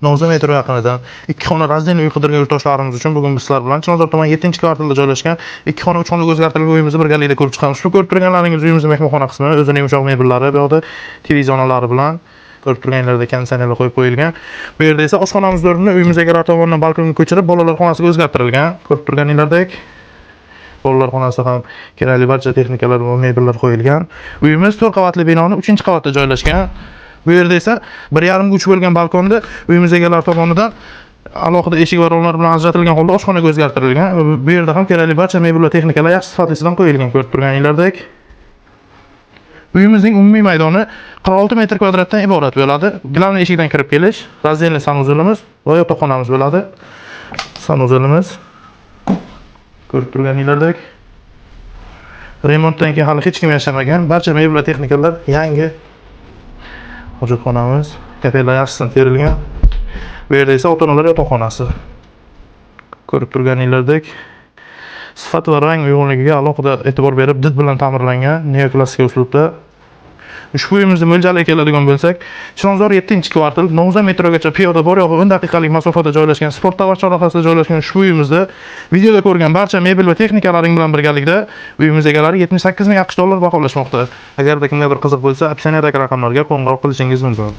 90 metr yaqinidan 2 xona razdельный uy qidirgan yurtdoshlarimiz uchun bugun biz sizlar bilan Chilonzor tuman 7-kvartalda joylashgan 2 xona 3 xonalik o'zgartirilgan uyimizni birgalikda ko'rib chiqamiz. Shu ko'rib turganlaringiz uyimizning mehmonxona qismi, o'zining yumshoq mebellari, bu yoqda televizorlari bilan ko'rib turganlarda konditsionerlar qo'yib qo'yilgan. Bu yerda esa oshxonamiz o'rnini uyimiz egalari tomonidan balkonga ko'chirib, bolalar xonasiga o'zgartirilgan. Ko'rib turganinglardek bolalar xonasida ham kerakli barcha texnikalar va mebellar qo'yilgan. Uyimiz 4 qavatli binoni 3-qavatda joylashgan. Bu yerda esa 1,5 3 bo'lgan balkonda uyimiz egalari tomonidan alohida eshik va romlar bilan ajratilgan holda oshxonaga o'zgartirilgan. Bu yerda ham kerakli barcha mebel va texnikalar yaxshi sifatlisidan qo'yilgan. Ko'rib turganinglardek uyimizning umumiy maydoni 46 metr kvadratdan iborat bo'ladi. Glavniy eshikdan kirib kelish, razdельный sanuzelimiz va yotoqxonamiz bo'ladi. Sanuzelimiz ko'rib turganinglardek remontdan keyin hali hech kim yashamagan. Barcha mebel va texnikalar yangi. Hojatxonamiz, kafelar yaxshidan terilgan. Bu yerda esa ota-onalar yotoqxonasi. Ko'rib turganinglardek sifat va rang uyg'unligiga alohida e'tibor berib, did bilan ta'mirlangan neoklassik uslubda. Ushbu uyimizni mo'ljalga keladigan bo'lsak, Chilonzor 7-kvartal 90 metrgacha piyoda bor yo'g'i 10 daqiqalik masofada joylashgan sport tovar chorrahasida joylashgan ushbu uyimizda videoda ko'rgan barcha mebel va texnikalaring bilan birgalikda uyimiz egalari 78 ming AQSh dollar baholashmoqda. Agarda kimga bir qiziq bo'lsa, opsioniyadagi raqamlarga qo'ng'iroq qilishingiz mumkin.